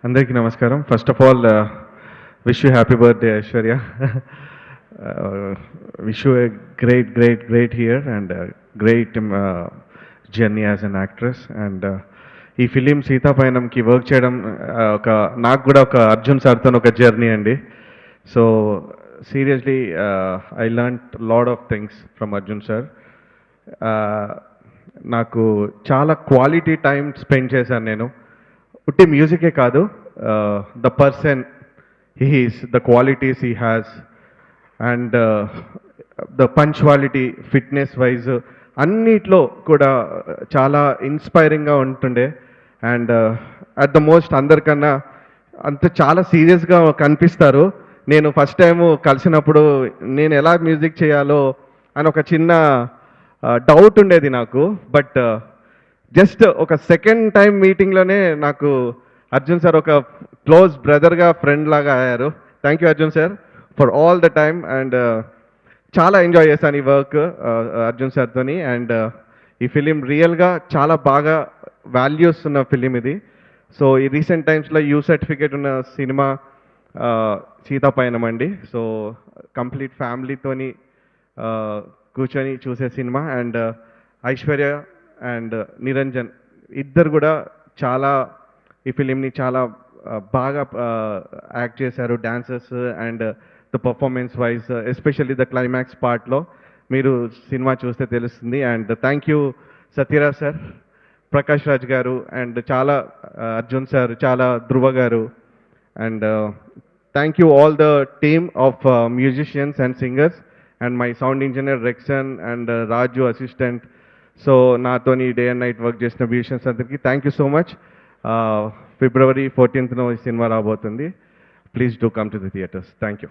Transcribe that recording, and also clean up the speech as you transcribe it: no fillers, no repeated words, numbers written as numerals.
అందరికీ నమస్కారం. First of all wish you happy birthday Aishwarya. Wish you a great here and great journey as an actress. And ఈ film సీతాపయనంకి work చేయడం ఒక నాకు కూడా ఒక అర్జున్ సార్తో ఒక జర్నీ అండి. So seriously I learn lot of things from Arjun sir. నాకు చాలా క్వాలిటీ టైం స్పెండ్ చేశాను నేను. ఉట్టి మ్యూజికే కాదు, the person he's, the qualities he has, and the punctuality, fitness wise అన్నిట్లో కూడా చాలా ఇన్స్పైరింగ్గా ఉంటుండే. అండ్ అట్ ద మోస్ట్ అందరికన్నా అంత చాలా సీరియస్గా కనిపిస్తారు. నేను ఫస్ట్ టైము కలిసినప్పుడు నేను ఎలా మ్యూజిక్ చేయాలో అని ఒక చిన్న డౌట్ ఉండేది నాకు. బట్ జస్ట్ ఒక సెకండ్ టైం మీటింగ్లోనే నాకు అర్జున్ సార్ ఒక క్లోజ్ బ్రదర్గా, ఫ్రెండ్ లాగా అయ్యారు. Thank you Arjun sir for all the time. And చాలా ఎంజాయ్ చేశాను ఈ వర్క్ అర్జున్ సార్తోని. అండ్ ఈ ఫిలిం రియల్గా చాలా బాగా వాల్యూస్ ఉన్న ఫిలిం ఇది. సో ఈ రీసెంట్ టైమ్స్లో యూ సర్టిఫికేట్ ఉన్న సినిమా సీతాపయనం అండి. సో కంప్లీట్ ఫ్యామిలీతోని కూర్చొని చూసే cinema. And Aishwarya and Niranjan ఇద్దరు కూడా చాలా ఈ ఫిలింని చాలా బాగా యాక్ట్ చేశారు, dancers and the performance wise, especially the climax పార్ట్లో మీరు సినిమా చూస్తే తెలుస్తుంది. And thank you Sathyaraj sir, Prakash Raj గారు, అండ్ చాలా అర్జున్ సార్, చాలా ధృవ గారు, and thank you all the team of musicians and singers, and my sound engineer Rexon and Raju assistant. So నాతోని day and night work చేసిన మ్యూజిషియన్స్ అందరికీ thank you so much. February 14th ఈ cinema రాబోతుంది. Please do come to the theatres. Thank you.